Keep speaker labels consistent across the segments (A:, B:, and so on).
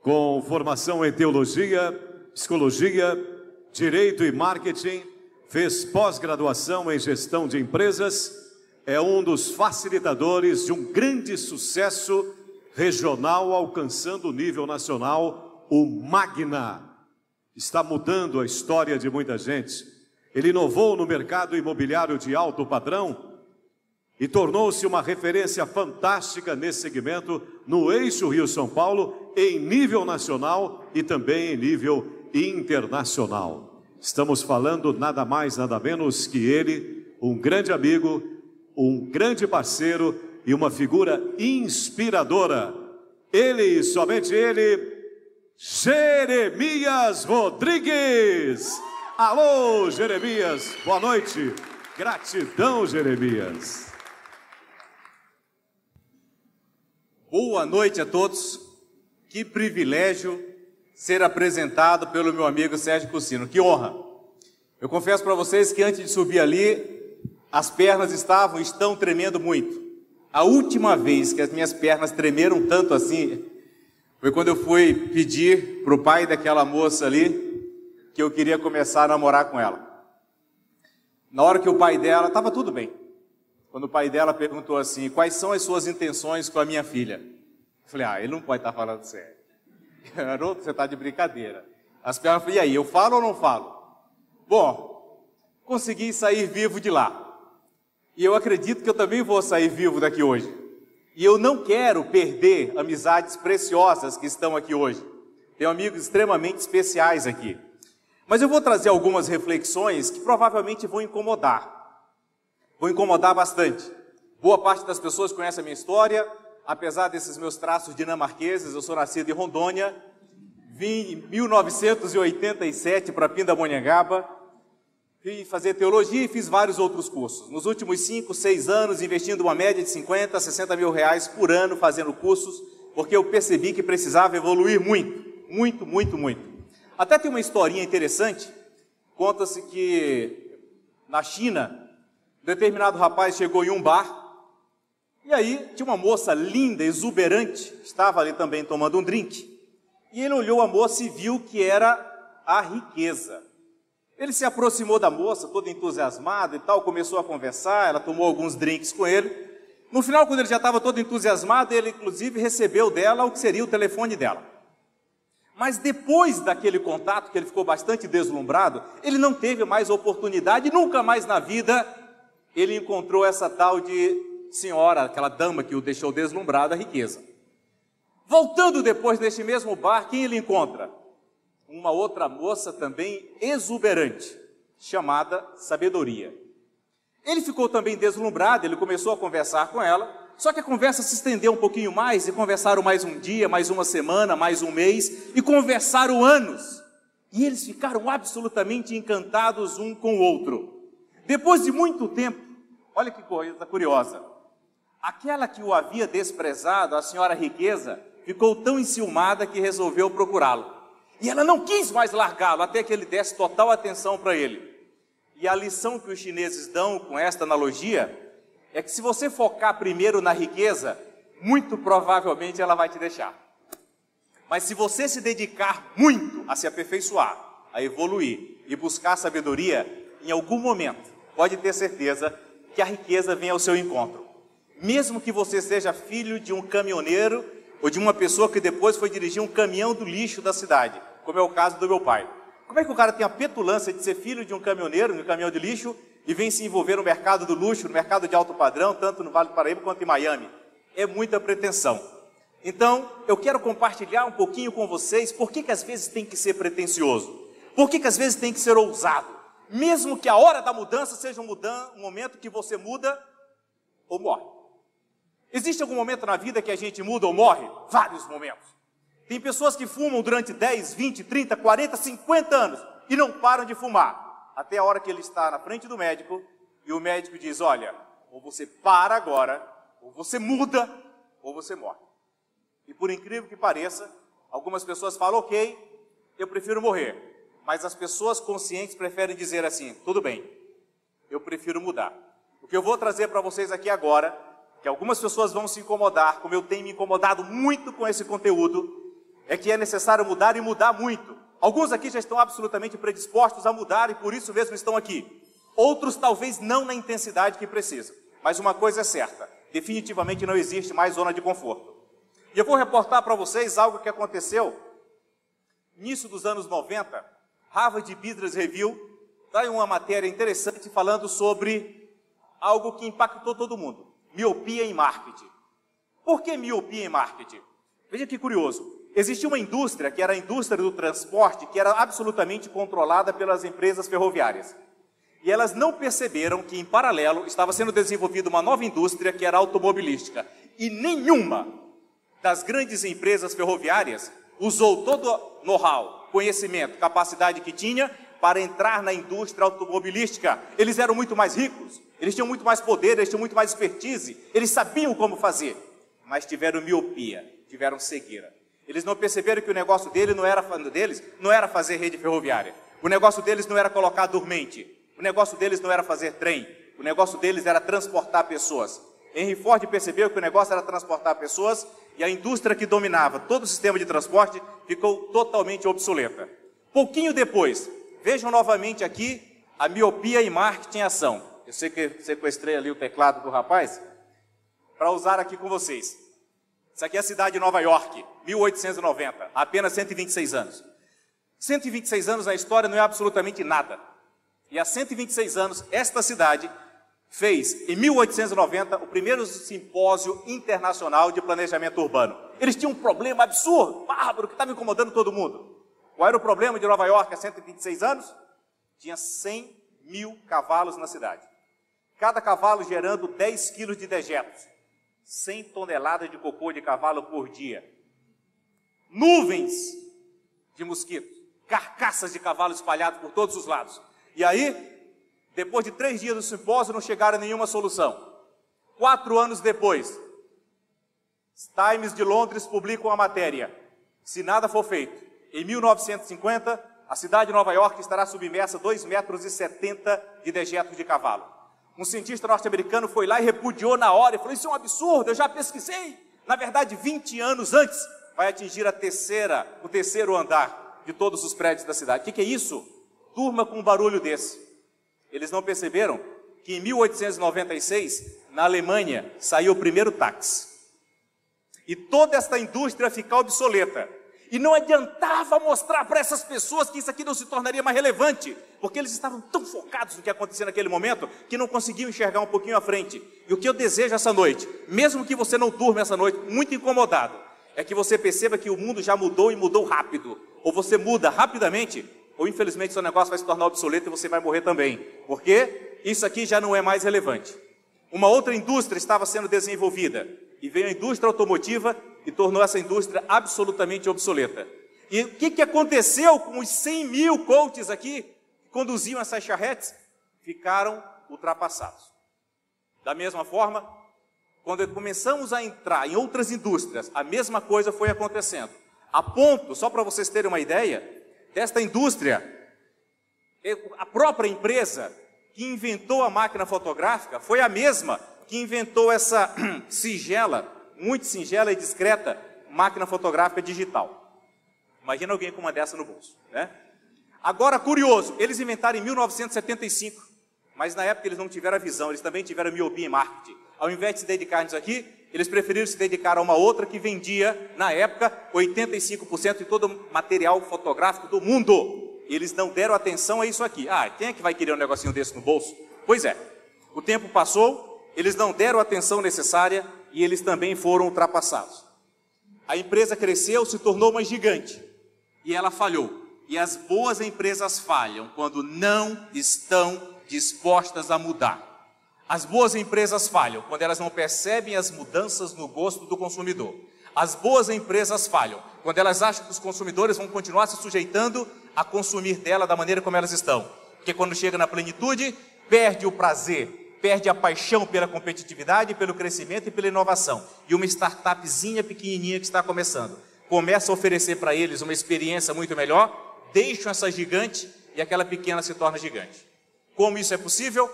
A: com formação em teologia, psicologia, direito e marketing, fez pós-graduação em gestão de empresas, é um dos facilitadores de um grande sucesso regional, alcançando o nível nacional, o Magna. Está mudando a história de muita gente. Ele inovou no mercado imobiliário de alto padrão e tornou-se uma referência fantástica nesse segmento no eixo Rio-São Paulo, em nível nacional e também em nível internacional. Estamos falando nada mais, nada menos que ele, um grande amigo, um grande parceiro e uma figura inspiradora. Ele e somente ele, Jeremias Rodrigues. Alô, Jeremias, boa noite. Gratidão, Jeremias.
B: Boa noite a todos. Que privilégio ser apresentado pelo meu amigo Sérgio Cursino. Que honra. Eu confesso para vocês que antes de subir ali, as pernas estão tremendo muito. A última vez que as minhas pernas tremeram tanto assim foi quando eu fui pedir para o pai daquela moça ali que eu queria começar a namorar com ela. Na hora que o pai dela, estava tudo bem. Quando o pai dela perguntou assim, quais são as suas intenções com a minha filha? Eu falei, ele não pode estar falando sério. Garoto, você está de brincadeira. As pernas falaram, e aí, eu falo ou não falo? Bom, consegui sair vivo de lá. E eu acredito que eu também vou sair vivo daqui hoje. E eu não quero perder amizades preciosas que estão aqui hoje. Tenho amigos extremamente especiais aqui. Mas eu vou trazer algumas reflexões que provavelmente vão incomodar. Vou incomodar bastante. Boa parte das pessoas conhece a minha história, apesar desses meus traços dinamarqueses. Eu sou nascido em Rondônia, vim em 1987 para Pindamonhangaba, fui fazer teologia e fiz vários outros cursos. Nos últimos 5, 6 anos, investindo uma média de 50, 60 mil reais por ano fazendo cursos, porque eu percebi que precisava evoluir muito. Até tem uma historinha interessante. Conta-se que na China, um determinado rapaz chegou em um bar, e aí tinha uma moça linda, exuberante, estava ali também tomando um drink, e ele olhou a moça e viu que era a riqueza. Ele se aproximou da moça, todo entusiasmado e tal, começou a conversar, ela tomou alguns drinks com ele. No final, quando ele já estava todo entusiasmado, ele inclusive recebeu dela o que seria o telefone dela. Mas depois daquele contato, que ele ficou bastante deslumbrado, ele não teve mais oportunidade, nunca mais na vida ele encontrou essa tal de senhora, aquela dama que o deixou deslumbrado, a riqueza. Voltando depois deste mesmo bar, quem ele encontra? Uma outra moça também exuberante, chamada Sabedoria. Ele ficou também deslumbrado, ele começou a conversar com ela, só que a conversa se estendeu um pouquinho mais, e conversaram mais um dia, mais uma semana, mais um mês, e conversaram anos. E eles ficaram absolutamente encantados um com o outro. Depois de muito tempo, olha que coisa curiosa, aquela que o havia desprezado, a senhora riqueza, ficou tão enciumada que resolveu procurá-lo. E ela não quis mais largá-lo, até que ele desse total atenção para ele. E a lição que os chineses dão com esta analogia é que se você focar primeiro na riqueza, muito provavelmente ela vai te deixar. Mas se você se dedicar muito a se aperfeiçoar, a evoluir e buscar sabedoria, em algum momento, pode ter certeza que a riqueza vem ao seu encontro. Mesmo que você seja filho de um caminhoneiro ou de uma pessoa que depois foi dirigir um caminhão do lixo da cidade, como é o caso do meu pai. Como é que o cara tem a petulância de ser filho de um caminhoneiro, no caminhão de lixo, e vem se envolver no mercado do luxo, no mercado de alto padrão, tanto no Vale do Paraíba quanto em Miami? É muita pretensão. Então, eu quero compartilhar um pouquinho com vocês por que às vezes tem que ser pretensioso, por que às vezes tem que ser ousado, mesmo que a hora da mudança seja um momento que você muda ou morre. Existe algum momento na vida que a gente muda ou morre? Vários momentos. Tem pessoas que fumam durante 10, 20, 30, 40, 50 anos e não param de fumar, até a hora que ele está na frente do médico e o médico diz, olha, ou você para agora, ou você muda, ou você morre. E por incrível que pareça, algumas pessoas falam, ok, eu prefiro morrer. Mas as pessoas conscientes preferem dizer assim, tudo bem, eu prefiro mudar. O que eu vou trazer para vocês aqui agora, que algumas pessoas vão se incomodar, como eu tenho me incomodado muito com esse conteúdo, é que é necessário mudar e mudar muito. Alguns aqui já estão absolutamente predispostos a mudar e por isso mesmo estão aqui. Outros talvez não na intensidade que precisam. Mas uma coisa é certa, definitivamente não existe mais zona de conforto. E eu vou reportar para vocês algo que aconteceu no início dos anos 90. Harvard Business Review dá uma matéria interessante falando sobre algo que impactou todo mundo. Miopia em marketing. Por que miopia em marketing? Veja que curioso. Existia uma indústria, que era a indústria do transporte, que era absolutamente controlada pelas empresas ferroviárias. E elas não perceberam que, em paralelo, estava sendo desenvolvida uma nova indústria, que era automobilística. E nenhuma das grandes empresas ferroviárias usou todo o know-how, conhecimento, capacidade que tinha para entrar na indústria automobilística. Eles eram muito mais ricos, eles tinham muito mais poder, eles tinham muito mais expertise, eles sabiam como fazer, mas tiveram miopia, tiveram cegueira. Eles não perceberam que o negócio deles não era fazer rede ferroviária, o negócio deles não era colocar dormente, o negócio deles não era fazer trem, o negócio deles era transportar pessoas. Henry Ford percebeu que o negócio era transportar pessoas e a indústria que dominava todo o sistema de transporte ficou totalmente obsoleta. Pouquinho depois, vejam novamente aqui a miopia em marketing em ação. Eu sei que sequestrei ali o teclado do rapaz para usar aqui com vocês. Isso aqui é a cidade de Nova York, 1890, há apenas 126 anos. 126 anos na história não é absolutamente nada. E há 126 anos, esta cidade fez, em 1890, o primeiro simpósio internacional de planejamento urbano. Eles tinham um problema absurdo, bárbaro, que estava incomodando todo mundo. Qual era o problema de Nova York há 126 anos? Tinha 100 mil cavalos na cidade. Cada cavalo gerando 10 quilos de dejetos. 100 toneladas de cocô de cavalo por dia. Nuvens de mosquitos. Carcaças de cavalo espalhadas por todos os lados. E aí, depois de 3 dias do simpósio, não chegaram a nenhuma solução. 4 anos depois, Times de Londres publica uma matéria. Se nada for feito, em 1950, a cidade de Nova York estará submersa 2,70 metros de dejetos de cavalo. Um cientista norte-americano foi lá e repudiou na hora e falou: isso é um absurdo, eu já pesquisei. Na verdade, 20 anos antes, vai atingir o terceiro andar de todos os prédios da cidade. O que é isso? Durma com um barulho desse. Eles não perceberam que em 1896, na Alemanha, saiu o primeiro táxi. E toda esta indústria fica obsoleta. E não adiantava mostrar para essas pessoas que isso aqui não se tornaria mais relevante, porque eles estavam tão focados no que acontecia naquele momento, que não conseguiam enxergar um pouquinho à frente. E o que eu desejo essa noite, mesmo que você não durma essa noite, muito incomodado, é que você perceba que o mundo já mudou e mudou rápido. Ou você muda rapidamente, ou infelizmente seu negócio vai se tornar obsoleto e você vai morrer também. Porque isso aqui já não é mais relevante. Uma outra indústria estava sendo desenvolvida, e veio a indústria automotiva e tornou essa indústria absolutamente obsoleta. E o que aconteceu com os 100 mil coaches aqui, que conduziam essas charretes? Ficaram ultrapassados. Da mesma forma, quando começamos a entrar em outras indústrias, a mesma coisa foi acontecendo. A ponto, só para vocês terem uma ideia, desta indústria, a própria empresa que inventou a máquina fotográfica foi a mesma que inventou essa muito singela e discreta máquina fotográfica digital. Imagina alguém com uma dessa no bolso, né? Agora, curioso, eles inventaram em 1975, mas na época eles não tiveram a visão, eles também tiveram miopia em marketing. Ao invés de se dedicar nisso aqui, eles preferiram se dedicar a uma outra que vendia, na época, 85% de todo o material fotográfico do mundo. Eles não deram atenção a isso aqui. Quem é que vai querer um negocinho desse no bolso? Pois é, o tempo passou, eles não deram a atenção necessária e eles também foram ultrapassados. A empresa cresceu, se tornou uma gigante e ela falhou. E as boas empresas falham quando não estão dispostas a mudar. As boas empresas falham quando elas não percebem as mudanças no gosto do consumidor. As boas empresas falham quando elas acham que os consumidores vão continuar se sujeitando a consumir dela da maneira como elas estão. Porque quando chega na plenitude, perde o prazer, perde a paixão pela competitividade, pelo crescimento e pela inovação. E uma startupzinha pequenininha que está começando, começa a oferecer para eles uma experiência muito melhor, deixam essa gigante e aquela pequena se torna gigante. Como isso é possível?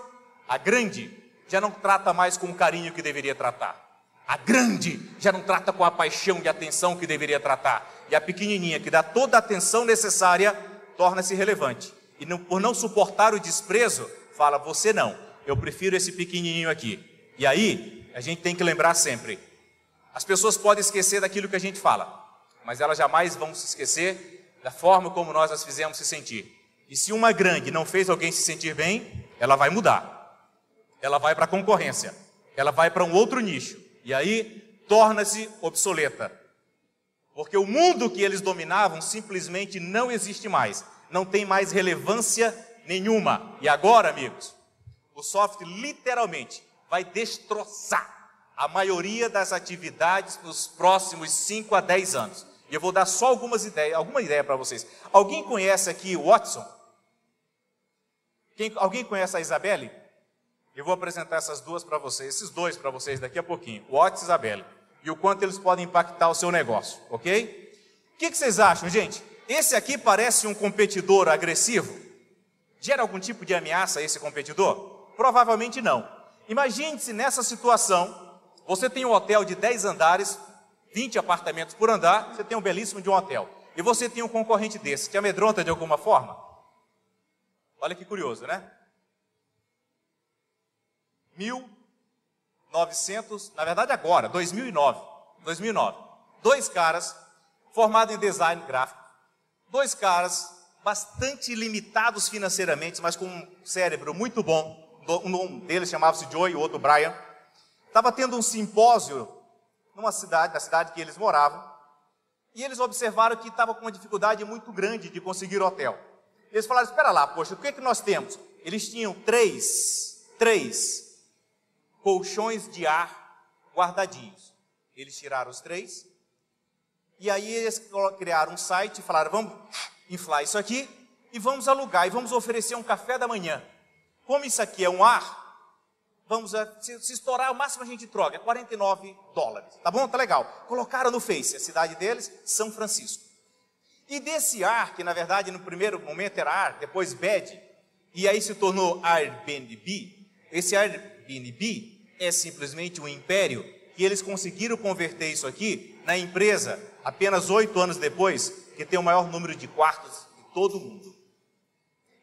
B: A grande já não trata mais com o carinho que deveria tratar. A grande já não trata com a paixão e atenção que deveria tratar. E a pequenininha, que dá toda a atenção necessária, torna-se relevante. E por não suportar o desprezo, fala, você não, eu prefiro esse pequenininho aqui. E aí, a gente tem que lembrar sempre, as pessoas podem esquecer daquilo que a gente fala, mas elas jamais vão se esquecer da forma como nós as fizemos se sentir. E se uma grande não fez alguém se sentir bem, ela vai mudar. Ela vai para a concorrência. Ela vai para um outro nicho. E aí, torna-se obsoleta. Porque o mundo que eles dominavam simplesmente não existe mais. Não tem mais relevância nenhuma. E agora, amigos, o software literalmente vai destroçar a maioria das atividades nos próximos 5 a 10 anos. E eu vou dar só alguma ideia para vocês. Alguém conhece aqui o Watson? Alguém conhece a Isabelle? Eu vou apresentar essas duas para vocês, esses dois para vocês daqui a pouquinho. O Watson e a Isabelle. E o quanto eles podem impactar o seu negócio, ok? O que vocês acham, gente? Esse aqui parece um competidor agressivo? Gera algum tipo de ameaça a esse competidor? Provavelmente não. Imagine-se nessa situação, você tem um hotel de 10 andares, 20 apartamentos por andar, você tem um belíssimo de um hotel. E você tem um concorrente desse, que amedronta de alguma forma? Olha que curioso, né? 1900, na verdade agora, 2009. 2 caras formados em design gráfico, 2 caras bastante limitados financeiramente, mas com um cérebro muito bom. Um deles chamava-se Joey, o outro Brian. Estava tendo um simpósio na cidade que eles moravam, e eles observaram que estava com uma dificuldade muito grande de conseguir hotel. Eles falaram, espera lá, poxa, o que é que nós temos? Eles tinham três colchões de ar guardadinhos. Eles tiraram os 3, e aí eles criaram um site e falaram, vamos inflar isso aqui, e vamos alugar, e vamos oferecer um café da manhã. Como isso aqui é um ar, se estourar, o máximo a gente troca, é $49. Tá bom? Tá legal. Colocaram no Face, a cidade deles, São Francisco. E desse ar, que na verdade no primeiro momento era ar, depois bed, e aí se tornou Airbnb, esse Airbnb é simplesmente um império, e eles conseguiram converter isso aqui na empresa, apenas 8 anos depois, que tem o maior número de quartos de todo o mundo.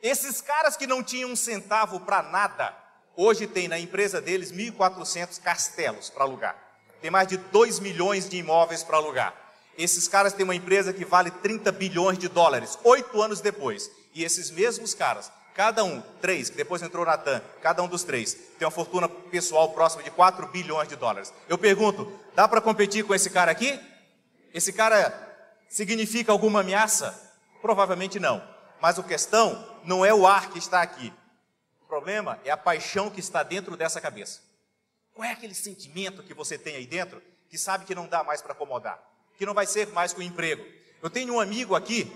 B: Esses caras que não tinham um centavo para nada, hoje tem na empresa deles 1.400 castelos para alugar. Tem mais de 2 milhões de imóveis para alugar. Esses caras têm uma empresa que vale $30 bilhões, 8 anos depois. E esses mesmos caras, cada um, 3, que depois entrou na TAM, cada um dos 3, tem uma fortuna pessoal próxima de $4 bilhões. Eu pergunto, dá para competir com esse cara aqui? Esse cara significa alguma ameaça? Provavelmente não. Mas a questão não é o ar que está aqui. O problema é a paixão que está dentro dessa cabeça. Qual é aquele sentimento que você tem aí dentro que sabe que não dá mais para acomodar? Que não vai ser mais com o emprego? Eu tenho um amigo aqui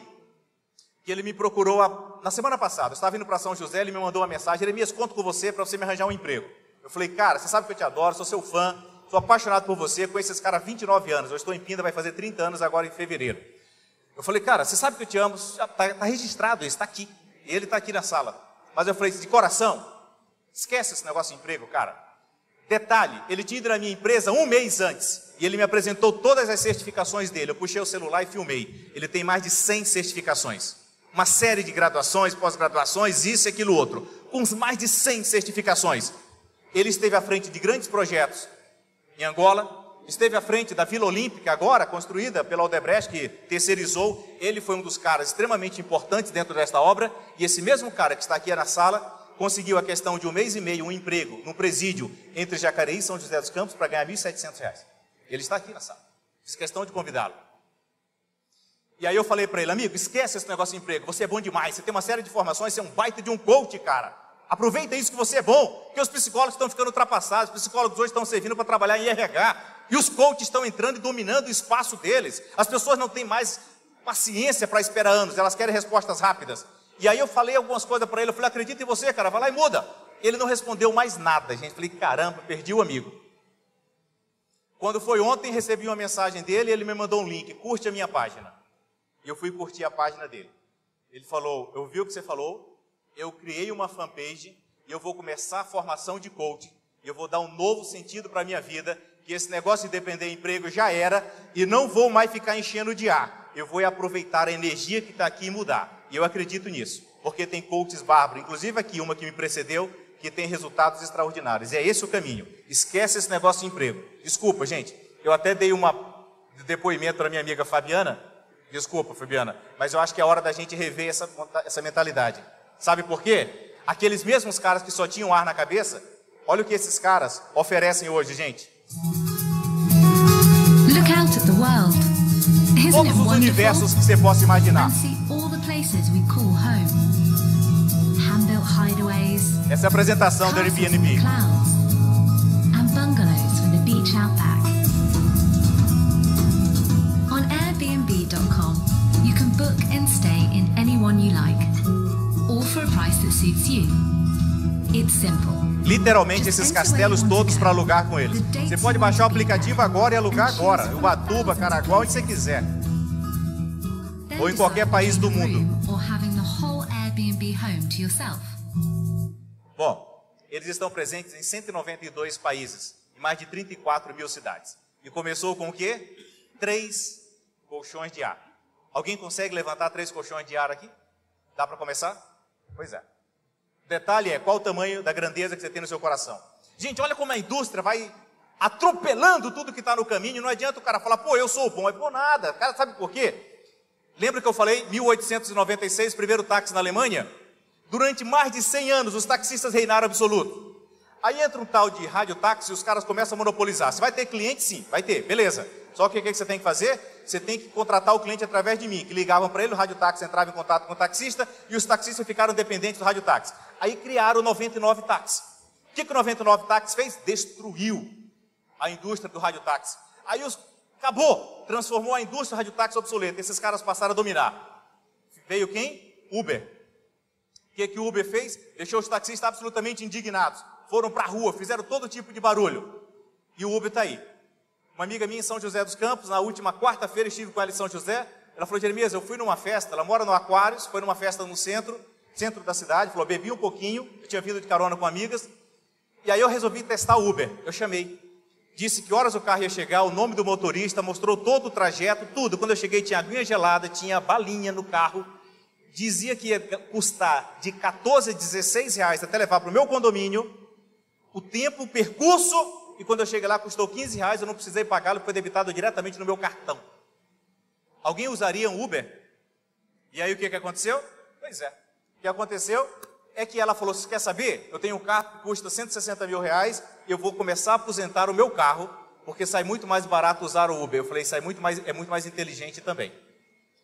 B: que ele me procurou na semana passada. Eu estava indo para São José, ele me mandou uma mensagem. Jeremias, conto com você para você me arranjar um emprego. Eu falei, cara, você sabe que eu te adoro, sou seu fã, sou apaixonado por você, conheço esse cara há 29 anos. Eu estou em Pinda, vai fazer 30 anos agora em fevereiro. Eu falei, cara, você sabe que eu te amo, está registrado, ele está aqui. Ele está aqui na sala. Mas eu falei, de coração, esquece esse negócio de emprego, cara. Detalhe, ele tinha ido na minha empresa 1 mês antes, e ele me apresentou todas as certificações dele. Eu puxei o celular e filmei. Ele tem mais de 100 certificações. Uma série de graduações, pós-graduações, isso e aquilo outro. Com mais de 100 certificações. Ele esteve à frente de grandes projetos em Angola, esteve à frente da Vila Olímpica, agora construída pela Odebrecht, que terceirizou. Ele foi um dos caras extremamente importantes dentro desta obra, e esse mesmo cara que está aqui na sala, conseguiu a questão de 1 mês e meio, um emprego num presídio entre Jacareí e São José dos Campos para ganhar R$1.700. Ele está aqui na sala. Fiz questão de convidá-lo. E aí eu falei para ele, amigo, esquece esse negócio de emprego, você é bom demais, você tem uma série de formações, você é um baita de um coach, cara. Aproveita isso que você é bom, porque os psicólogos estão ficando ultrapassados, os psicólogos hoje estão servindo para trabalhar em RH, e os coaches estão entrando e dominando o espaço deles. As pessoas não têm mais paciência para esperar anos, elas querem respostas rápidas. E aí eu falei algumas coisas para ele, eu falei, acredita em você, cara, vai lá e muda. Ele não respondeu mais nada, gente. Falei, caramba, perdi o amigo. Quando foi ontem, recebi uma mensagem dele, ele me mandou um link, curte a minha página. E eu fui curtir a página dele. Ele falou, eu vi o que você falou, eu criei uma fanpage e eu vou começar a formação de coach. E eu vou dar um novo sentido para a minha vida, que esse negócio de depender de emprego já era e não vou mais ficar enchendo de ar. Eu vou aproveitar a energia que está aqui e mudar. E eu acredito nisso, porque tem coaches bárbaros, inclusive aqui uma que me precedeu, que tem resultados extraordinários. E é esse o caminho. Esquece esse negócio de emprego. Desculpa, gente, eu até dei um depoimento para minha amiga Fabiana. Desculpa, Fabiana, mas eu acho que é hora da gente rever essa mentalidade. Sabe por quê? Aqueles mesmos caras que só tinham ar na cabeça, olha o que esses caras oferecem hoje, gente.
C: Look out at the world. Isn't
B: Todos
C: it
B: os universos que você possa imaginar.
C: And see all the places we call home. Hand-built hideaways.
B: Essa é a apresentação do
C: castles in
B: Airbnb.
C: the clouds, and bungalows with a beach outback. On Airbnb.com, you can book and stay in any one you like, all for a price that suits you. It's simple.
B: Literalmente esses castelos todos para alugar com eles. Você pode baixar o aplicativo agora e alugar agora. Ubatuba, Caraguá, onde você quiser. Ou em qualquer país do mundo. Bom, eles estão presentes em 192 países, em mais de 34 mil cidades. E começou com o quê? 3 colchões de ar. Alguém consegue levantar 3 colchões de ar aqui? Dá para começar? Pois é. O detalhe é qual o tamanho da grandeza que você tem no seu coração. Gente, olha como a indústria vai atropelando tudo que está no caminho. Não adianta o cara falar, pô, eu sou bom. É por nada. Cara, sabe por quê? Lembra que eu falei, 1896, primeiro táxi na Alemanha? Durante mais de 100 anos, os taxistas reinaram absoluto. Aí entra um tal de radiotáxi e os caras começam a monopolizar. Você vai ter cliente? Sim, vai ter, beleza. Só que o que você tem que fazer? Você tem que contratar o cliente através de mim, que ligavam para ele, o radiotáxi entrava em contato com o taxista e os taxistas ficaram dependentes do radiotáxi. Aí criaram o 99 táxi. O que o 99 táxi fez? Destruiu a indústria do radiotáxi. Aí acabou, transformou a indústria do radiotáxi obsoleta. Esses caras passaram a dominar. Veio quem? Uber. O que o Uber fez? Deixou os taxistas absolutamente indignados. Foram para a rua, fizeram todo tipo de barulho. E o Uber está aí. Uma amiga minha em São José dos Campos, na última quarta-feira, estive com ela em São José. Ela falou, Jeremias, eu fui numa festa, ela mora no Aquários, foi numa festa no centro da cidade, falou, bebi um pouquinho, eu tinha vindo de carona com amigas, e aí eu resolvi testar o Uber. Eu chamei, disse que horas o carro ia chegar, o nome do motorista, mostrou todo o trajeto, tudo. Quando eu cheguei tinha aguinha gelada, tinha balinha no carro, dizia que ia custar de 14 a 16 reais até levar para o meu condomínio, o tempo, o percurso. E quando eu cheguei lá, custou 15 reais, eu não precisei pagá-lo, foi debitado diretamente no meu cartão. Alguém usaria um Uber? E aí o que aconteceu? Pois é. O que aconteceu é que ela falou, você quer saber? Eu tenho um carro que custa 160 mil reais, eu vou começar a aposentar o meu carro, porque sai muito mais barato usar o Uber. Eu falei, é muito mais inteligente também.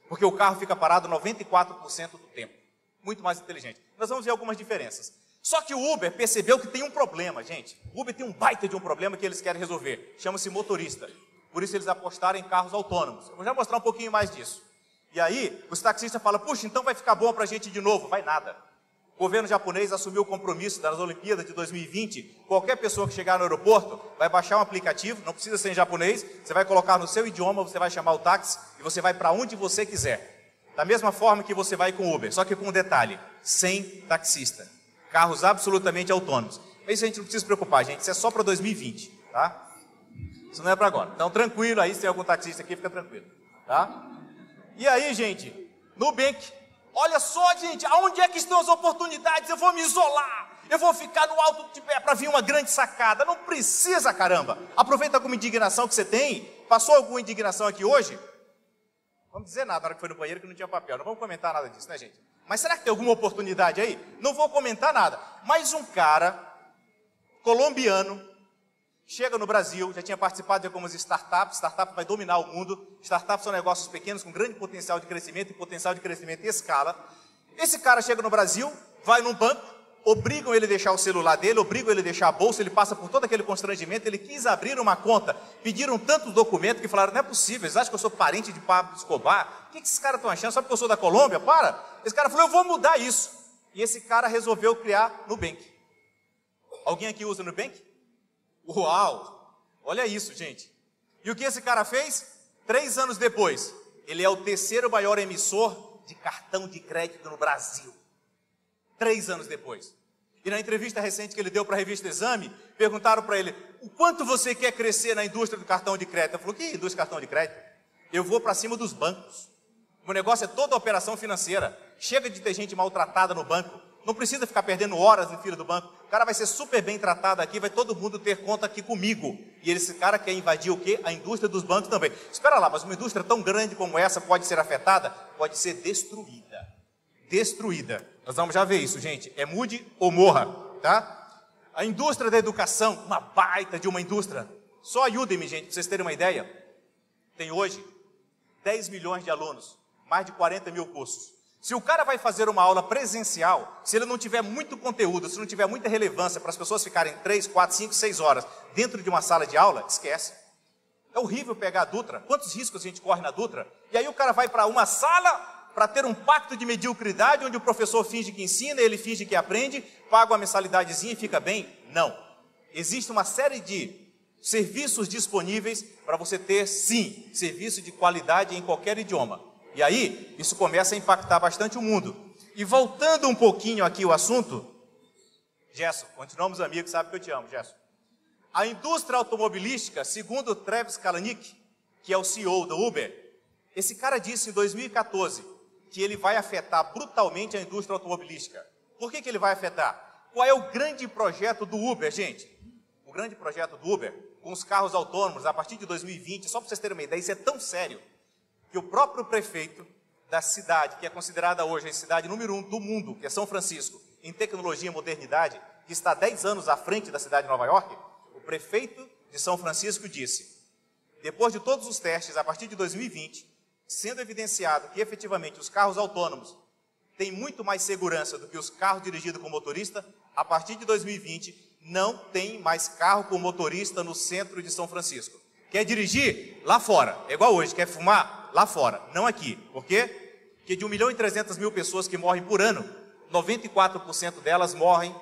B: Porque o carro fica parado 94% do tempo. Muito mais inteligente. Nós vamos ver algumas diferenças. Só que o Uber percebeu que tem um problema, gente. O Uber tem um baita de um problema que eles querem resolver. Chama-se motorista. Por isso eles apostaram em carros autônomos. Eu vou já mostrar um pouquinho mais disso. E aí, os taxistas falam, puxa, então vai ficar bom para a gente de novo. Vai nada. O governo japonês assumiu o compromisso das Olimpíadas de 2020. Qualquer pessoa que chegar no aeroporto vai baixar um aplicativo, não precisa ser em japonês, você vai colocar no seu idioma, você vai chamar o táxi e você vai para onde você quiser. Da mesma forma que você vai com o Uber, só que com um detalhe, sem taxista. Carros absolutamente autônomos. Isso a gente não precisa se preocupar, gente. Isso é só para 2020, tá? Isso não é para agora. Então, tranquilo aí, se tem algum taxista aqui, fica tranquilo, tá? E aí, gente, Nubank, olha só, gente, aonde é que estão as oportunidades? Eu vou me isolar, eu vou ficar no alto de pé para vir uma grande sacada. Não precisa, caramba. Aproveita alguma indignação que você tem. Passou alguma indignação aqui hoje? Não vamos dizer nada na hora que foi no banheiro que não tinha papel. Não vamos comentar nada disso, né, gente? Mas será que tem alguma oportunidade aí? Não vou comentar nada. Mas um cara colombiano chega no Brasil, já tinha participado de algumas startups. Startup vai dominar o mundo. Startups são negócios pequenos com grande potencial de crescimento e potencial de crescimento em escala. Esse cara chega no Brasil, vai num banco, obrigam ele a deixar o celular dele, obrigam ele a deixar a bolsa, ele passa por todo aquele constrangimento, ele quis abrir uma conta, pediram tantos documentos que falaram, não é possível, eles acham que eu sou parente de Pablo Escobar? O que esses caras estão achando? Só porque eu sou da Colômbia? Para! Esse cara falou, eu vou mudar isso. E esse cara resolveu criar Nubank. Alguém aqui usa Nubank? Uau! Olha isso, gente. E o que esse cara fez? 3 anos depois, ele é o terceiro maior emissor de cartão de crédito no Brasil. 3 anos depois. E na entrevista recente que ele deu para a revista Exame, perguntaram para ele, o quanto você quer crescer na indústria do cartão de crédito? Ele falou, que indústria do cartão de crédito? Eu vou para cima dos bancos. O negócio é toda a operação financeira. Chega de ter gente maltratada no banco. Não precisa ficar perdendo horas em fila do banco. O cara vai ser super bem tratado aqui, vai todo mundo ter conta aqui comigo. E esse cara quer invadir o quê? A indústria dos bancos também. Espera lá, mas uma indústria tão grande como essa pode ser afetada? Pode ser destruída. Destruída. Nós vamos já ver isso, gente. É mude ou morra, tá? A indústria da educação, uma baita de uma indústria. Só a Udemy, gente, para vocês terem uma ideia, tem hoje 10 milhões de alunos, mais de 40 mil cursos. Se o cara vai fazer uma aula presencial, se ele não tiver muito conteúdo, se não tiver muita relevância para as pessoas ficarem 3, 4, 5, 6 horas dentro de uma sala de aula, esquece. É horrível pegar a Dutra. Quantos riscos a gente corre na Dutra? E aí o cara vai para uma sala para ter um pacto de mediocridade, onde o professor finge que ensina, ele finge que aprende, paga uma mensalidadezinha e fica bem? Não. Existe uma série de serviços disponíveis para você ter, sim, serviço de qualidade em qualquer idioma. E aí, isso começa a impactar bastante o mundo. E voltando um pouquinho aqui o assunto, Gerson, continuamos amigos, sabe que eu te amo, Gerson. A indústria automobilística, segundo Travis Kalanick, que é o CEO do Uber, esse cara disse em 2014 que ele vai afetar brutalmente a indústria automobilística. Por que ele vai afetar? Qual é o grande projeto do Uber, gente? O grande projeto do Uber, com os carros autônomos, a partir de 2020, só para vocês terem uma ideia, isso é tão sério, que o próprio prefeito da cidade, que é considerada hoje a cidade número 1 do mundo, que é São Francisco, em tecnologia e modernidade, que está 10 anos à frente da cidade de Nova York, o prefeito de São Francisco disse, depois de todos os testes, a partir de 2020, sendo evidenciado que efetivamente os carros autônomos têm muito mais segurança do que os carros dirigidos com motorista, a partir de 2020 não tem mais carro com motorista no centro de São Francisco. Quer dirigir? Lá fora. É igual hoje, quer fumar? Lá fora, não aqui. Por quê? Porque de 1.300.000 pessoas que morrem por ano, 94% delas morrem,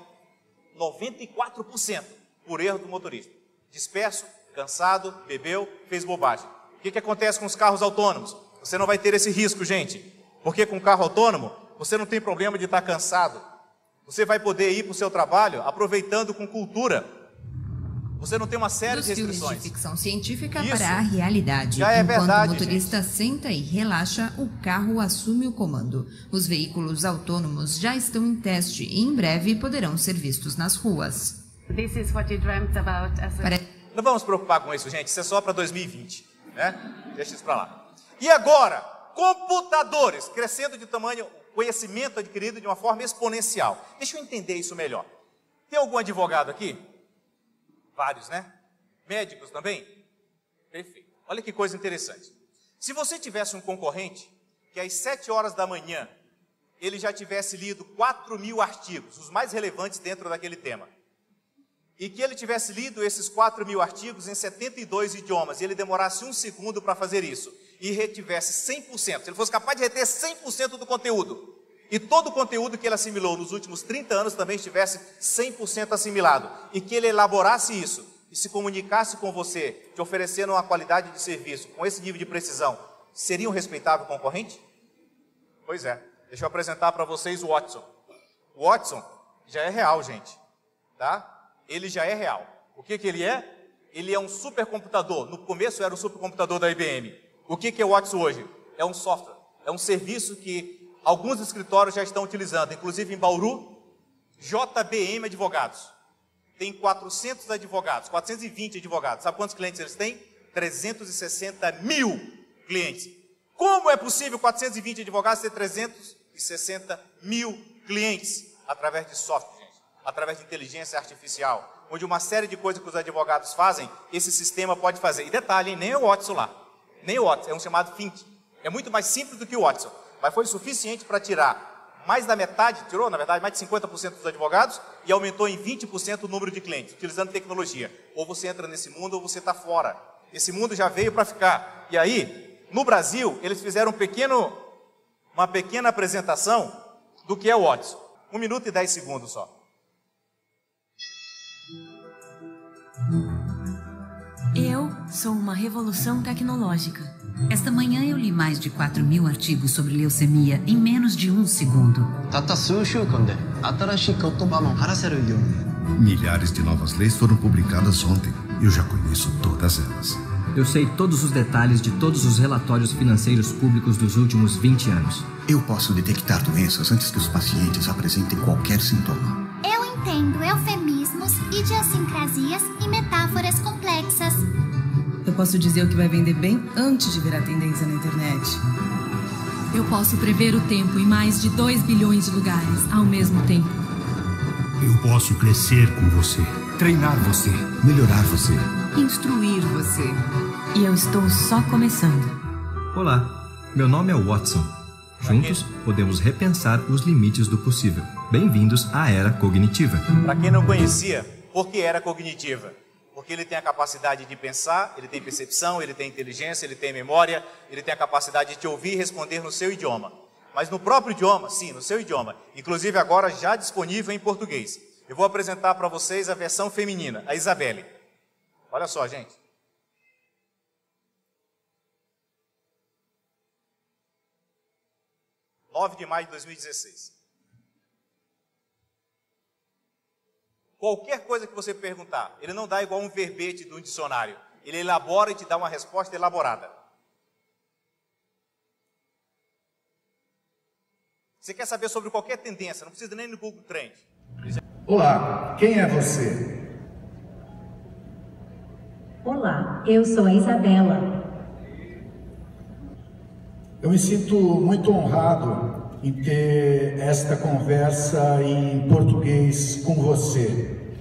B: 94% por erro do motorista. Disperso, cansado, bebeu, fez bobagem. O que acontece com os carros autônomos? Você não vai ter esse risco, gente. Porque com carro autônomo, você não tem problema de estar cansado. Você vai poder ir para o seu trabalho aproveitando com cultura. Você não tem uma série de restrições.
C: Dos filmes de ficção científica para a realidade.
B: Já é
C: Enquanto
B: verdade,
C: o motorista
B: gente.
C: senta e relaxa, o carro assume o comando. Os veículos autônomos já estão em teste e em breve poderão ser vistos nas ruas.
D: This is what you dreamt about as a...
B: Não vamos nos preocupar com isso, gente. Isso é só para 2020, né? Deixa isso para lá. E agora, computadores crescendo de tamanho, conhecimento adquirido de uma forma exponencial. Deixa eu entender isso melhor. Tem algum advogado aqui? Vários, né? Médicos também? Perfeito. Olha que coisa interessante. Se você tivesse um concorrente que às 7 horas da manhã ele já tivesse lido 4.000 artigos, os mais relevantes dentro daquele tema, e que ele tivesse lido esses 4.000 artigos em 72 idiomas, e ele demorasse 1 segundo para fazer isso, e retivesse 100%, se ele fosse capaz de reter 100% do conteúdo, e todo o conteúdo que ele assimilou nos últimos 30 anos também estivesse 100% assimilado, e que ele elaborasse isso, e se comunicasse com você, te oferecendo uma qualidade de serviço, com esse nível de precisão, seria um respeitável concorrente? Pois é. Deixa eu apresentar para vocês o Watson. O Watson já é real, gente. Tá? Ele já é real. O que ele é? Ele é um supercomputador. No começo era um supercomputador da IBM. O que é o Watson hoje? É um software. É um serviço que alguns escritórios já estão utilizando. Inclusive em Bauru, JBM Advogados. Tem 400 advogados, 420 advogados. Sabe quantos clientes eles têm? 360 mil clientes. Como é possível 420 advogados ter 360 mil clientes? Através de software, gente. Através de inteligência artificial. Onde uma série de coisas que os advogados fazem, esse sistema pode fazer. E detalhe, hein? Nem o Watson lá. Nem o Watson. É um chamado Think. É muito mais simples do que o Watson. Mas foi suficiente para tirar mais da metade, tirou, na verdade, mais de 50% dos advogados e aumentou em 20% o número de clientes, utilizando tecnologia. Ou você entra nesse mundo ou você está fora. Esse mundo já veio para ficar. E aí, no Brasil, eles fizeram uma pequena apresentação do que é o Watson. 1 minuto e 10 segundos só.
E: Eu sou uma revolução tecnológica. Esta manhã eu li mais de 4.000 artigos sobre leucemia em menos de 1 segundo.
F: Milhares de novas leis foram publicadas ontem. Eu já conheço todas elas.
G: Eu sei todos os detalhes de todos os relatórios financeiros públicos dos últimos 20 anos.
F: Eu posso detectar doenças antes que os pacientes apresentem qualquer sintoma.
H: Eu entendo eufemismos, idiosincrasias e metáforas complexas.
I: Eu posso dizer o que vai vender bem antes de virar tendência na internet.
C: Eu posso prever o tempo em mais de 2 bilhões de lugares ao mesmo tempo.
F: Eu posso crescer com você, treinar você, melhorar você,
I: Instruir você.
E: E eu estou só começando.
G: Olá, meu nome é Watson. Juntos, podemos repensar os limites do possível. Bem-vindos à Era Cognitiva.
B: Para quem não conhecia, por que Era Cognitiva? Porque ele tem a capacidade de pensar, ele tem percepção, ele tem inteligência, ele tem memória, ele tem a capacidade de te ouvir e responder no seu idioma. Mas no próprio idioma, sim, no seu idioma. Inclusive agora já disponível em português. Eu vou apresentar para vocês a versão feminina, a Isabelle. Olha só, gente. – 9 de maio de 2016. Qualquer coisa que você perguntar, ele não dá igual um verbete de um dicionário. Ele elabora e te dá uma resposta elaborada. Você quer saber sobre qualquer tendência, não precisa nem no Google Trend.
J: Olá, quem é você?
K: Olá, eu sou a Isabela.
J: Eu me sinto muito honrado em ter esta conversa em português com você.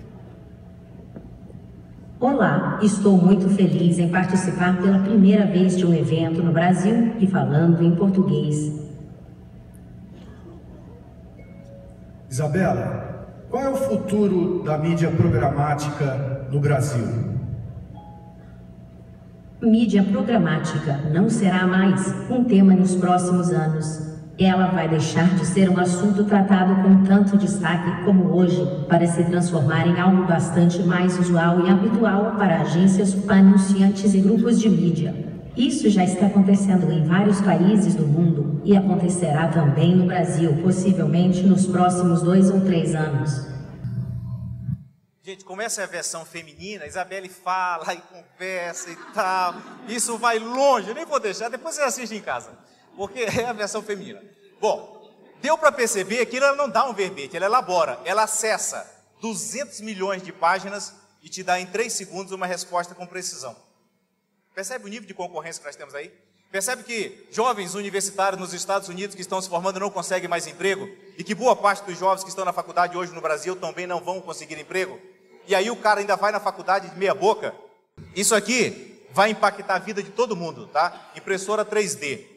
K: Olá, estou muito feliz em participar pela primeira vez de um evento no Brasil e falando em português.
J: Isabela, qual é o futuro da mídia programática no Brasil?
K: Mídia programática não será mais um tema nos próximos anos. Ela vai deixar de ser um assunto tratado com tanto destaque como hoje, para se transformar em algo bastante mais usual e habitual para agências, anunciantes e grupos de mídia. Isso já está acontecendo em vários países do mundo e acontecerá também no Brasil, possivelmente nos próximos 2 ou 3 anos.
B: Gente, como essa é a versão feminina, a Isabelle fala e conversa e tal. Isso vai longe, eu nem vou deixar, depois você assiste em casa. Porque é a versão feminina. Bom, deu para perceber que ela não dá um verbete, ela elabora, ela acessa 200 milhões de páginas e te dá em 3 segundos uma resposta com precisão. Percebe o nível de concorrência que nós temos aí? Percebe que jovens universitários nos Estados Unidos que estão se formando não conseguem mais emprego? E que boa parte dos jovens que estão na faculdade hoje no Brasil também não vão conseguir emprego? E aí o cara ainda vai na faculdade de meia boca? Isso aqui vai impactar a vida de todo mundo, tá? Impressora 3D.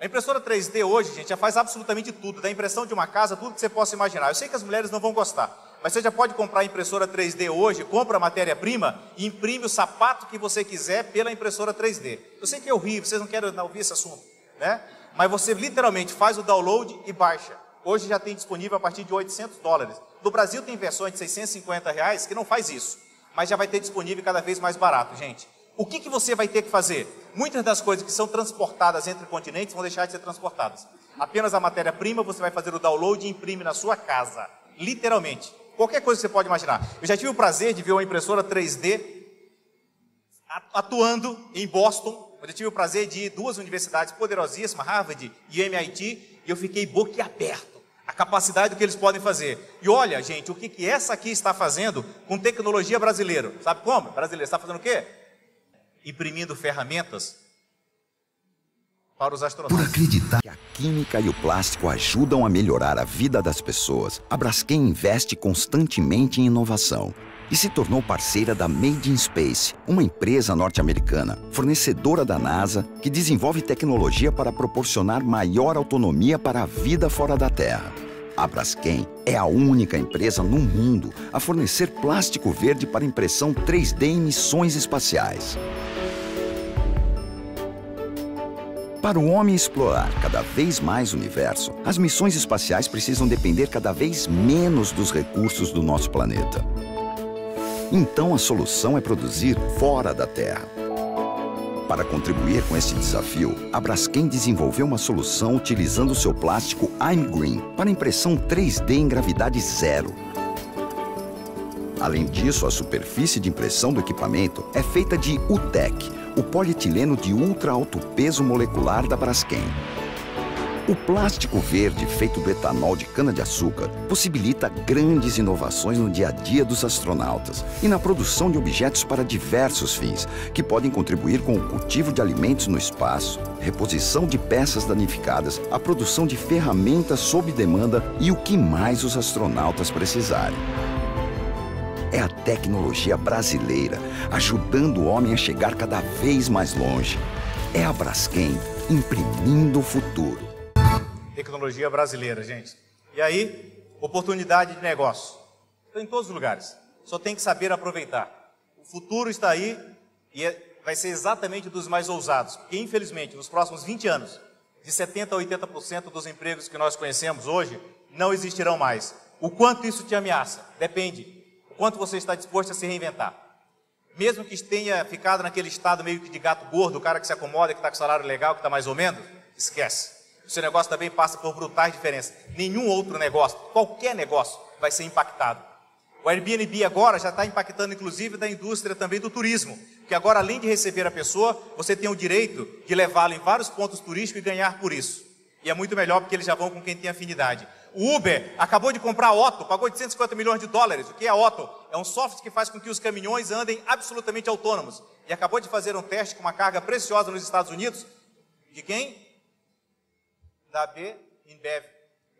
B: A impressora 3D hoje, gente, já faz absolutamente tudo. Da impressão de uma casa, tudo que você possa imaginar. Eu sei que as mulheres não vão gostar, mas você já pode comprar a impressora 3D hoje, compra a matéria-prima e imprime o sapato que você quiser pela impressora 3D. Eu sei que é horrível, vocês não querem ouvir esse assunto, né? Mas você literalmente faz o download e baixa. Hoje já tem disponível a partir de $800. No Brasil tem versões de R$650 que não faz isso, mas já vai ter disponível cada vez mais barato, gente. O que você vai ter que fazer? Muitas das coisas que são transportadas entre continentes vão deixar de ser transportadas. Apenas a matéria-prima você vai fazer o download e imprime na sua casa. Literalmente. Qualquer coisa que você pode imaginar. Eu já tive o prazer de ver uma impressora 3D atuando em Boston. Eu tive o prazer de ir a 2 universidades poderosíssimas, Harvard e MIT, e eu fiquei boquiaberto. A capacidade do que eles podem fazer. E olha, gente, o que essa aqui está fazendo com tecnologia brasileira? Sabe como? Brasileiro está fazendo o quê? Imprimindo ferramentas para os astronautas.
L: Por acreditar que a química e o plástico ajudam a melhorar a vida das pessoas, a Braskem investe constantemente em inovação e se tornou parceira da Made in Space, uma empresa norte-americana, fornecedora da NASA, que desenvolve tecnologia para proporcionar maior autonomia para a vida fora da Terra. A Braskem é a única empresa no mundo a fornecer plástico verde para impressão 3D em missões espaciais. Para o homem explorar cada vez mais o universo, as missões espaciais precisam depender cada vez menos dos recursos do nosso planeta. Então a solução é produzir fora da Terra. Para contribuir com este desafio, a Braskem desenvolveu uma solução utilizando seu plástico I'm Green para impressão 3D em gravidade zero. Além disso, a superfície de impressão do equipamento é feita de UTEC, o polietileno de ultra alto peso molecular da Braskem. O plástico verde feito do etanol de cana-de-açúcar possibilita grandes inovações no dia a dia dos astronautas e na produção de objetos para diversos fins, que podem contribuir com o cultivo de alimentos no espaço, reposição de peças danificadas, a produção de ferramentas sob demanda e o que mais os astronautas precisarem. É a tecnologia brasileira ajudando o homem a chegar cada vez mais longe. É a Braskem imprimindo o futuro.
B: Tecnologia brasileira, gente. E aí, oportunidade de negócio. Está em todos os lugares. Só tem que saber aproveitar. O futuro está aí e vai ser exatamente dos mais ousados. Porque, infelizmente, nos próximos 20 anos, de 70% a 80% dos empregos que nós conhecemos hoje não existirão mais. O quanto isso te ameaça? Depende. O quanto você está disposto a se reinventar. Mesmo que tenha ficado naquele estado meio que de gato gordo, o cara que se acomoda, que está com salário legal, que está mais ou menos, esquece. O seu negócio também passa por brutais diferenças. Nenhum outro negócio, qualquer negócio, vai ser impactado. O Airbnb agora já está impactando, inclusive, da indústria também do turismo. Porque agora, além de receber a pessoa, você tem o direito de levá-la em vários pontos turísticos e ganhar por isso. E é muito melhor porque eles já vão com quem tem afinidade. O Uber acabou de comprar a Otto, pagou $850 milhões. O que é a Otto? É um software que faz com que os caminhões andem absolutamente autônomos. E acabou de fazer um teste com uma carga preciosa nos Estados Unidos. De quem? Da AB InBev,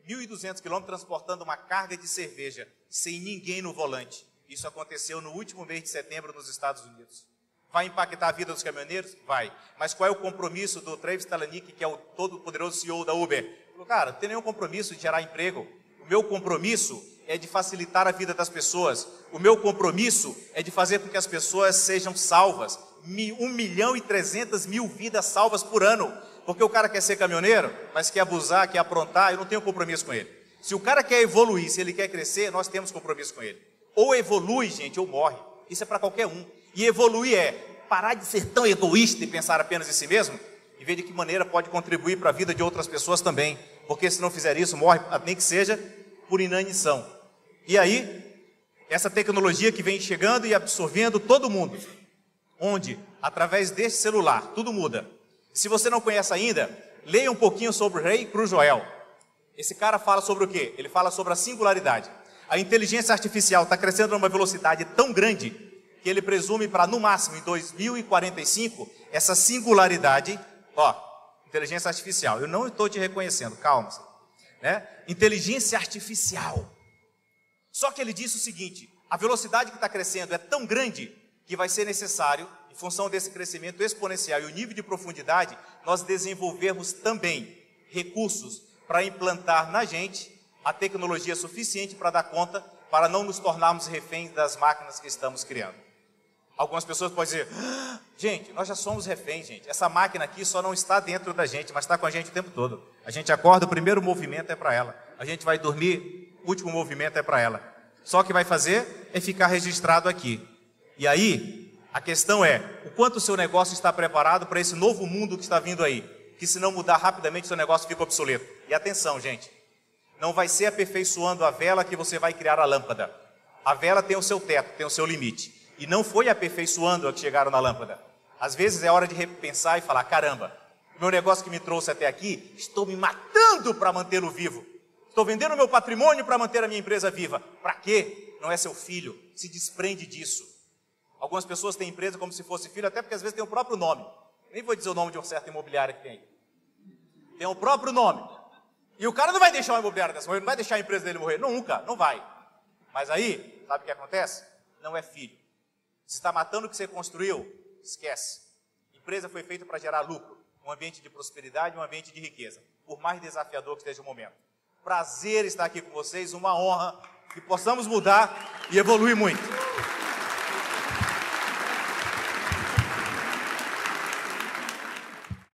B: 1.200 quilômetros transportando uma carga de cerveja, sem ninguém no volante. Isso aconteceu no último mês de setembro nos Estados Unidos. Vai impactar a vida dos caminhoneiros? Vai. Mas qual é o compromisso do Travis Kalanick, que é o todo-poderoso CEO da Uber? Ele falou, cara, não tem nenhum compromisso de gerar emprego. O meu compromisso é de facilitar a vida das pessoas. O meu compromisso é de fazer com que as pessoas sejam salvas. 1.300.000 vidas salvas por ano. Porque o cara quer ser caminhoneiro, mas quer abusar, quer aprontar, eu não tenho compromisso com ele. Se o cara quer evoluir, se ele quer crescer, nós temos compromisso com ele. Ou evolui, gente, ou morre. Isso é para qualquer um. E evoluir é parar de ser tão egoísta e pensar apenas em si mesmo, e ver de que maneira pode contribuir para a vida de outras pessoas também. Porque se não fizer isso, morre, nem que seja por inanição. E aí, essa tecnologia que vem chegando e absorvendo todo mundo, onde, através deste celular, tudo muda. Se você não conhece ainda, leia um pouquinho sobre o Ray Kurzweil. Esse cara fala sobre o quê? Ele fala sobre a singularidade. A inteligência artificial está crescendo numa velocidade tão grande que ele presume para, no máximo, em 2045, essa singularidade, inteligência artificial. Eu não estou te reconhecendo, calma. Né? Inteligência artificial. Só que ele disse o seguinte, a velocidade que está crescendo é tão grande que vai ser necessário, em função desse crescimento exponencial e o nível de profundidade, nós desenvolvermos também recursos para implantar na gente a tecnologia suficiente para dar conta, para não nos tornarmos reféns das máquinas que estamos criando. Algumas pessoas podem dizer, gente, nós já somos reféns, gente. Essa máquina aqui só não está dentro da gente, mas está com a gente o tempo todo. A gente acorda, o primeiro movimento é para ela. A gente vai dormir, o último movimento é para ela. Só o que vai fazer é ficar registrado aqui. E aí, a questão é, o quanto o seu negócio está preparado para esse novo mundo que está vindo aí? Que se não mudar rapidamente, o seu negócio fica obsoleto. E atenção, gente, não vai ser aperfeiçoando a vela que você vai criar a lâmpada. A vela tem o seu teto, tem o seu limite. E não foi aperfeiçoando a que chegaram na lâmpada. Às vezes é hora de repensar e falar, caramba, o meu negócio que me trouxe até aqui, estou me matando para mantê-lo vivo. Estou vendendo o meu patrimônio para manter a minha empresa viva. Para quê? Não é seu filho. Se desprende disso. Algumas pessoas têm empresa como se fosse filho, até porque às vezes tem o próprio nome. Nem vou dizer o nome de uma certa imobiliária que tem. Tem o próprio nome. E o cara não vai deixar uma imobiliária dessa morrer, não vai deixar a empresa dele morrer. Nunca, não vai. Mas aí, sabe o que acontece? Não é filho. Se está matando o que você construiu, esquece. A empresa foi feita para gerar lucro, um ambiente de prosperidade, um ambiente de riqueza. Por mais desafiador que esteja o momento. Prazer estar aqui com vocês, uma honra que possamos mudar e evoluir muito.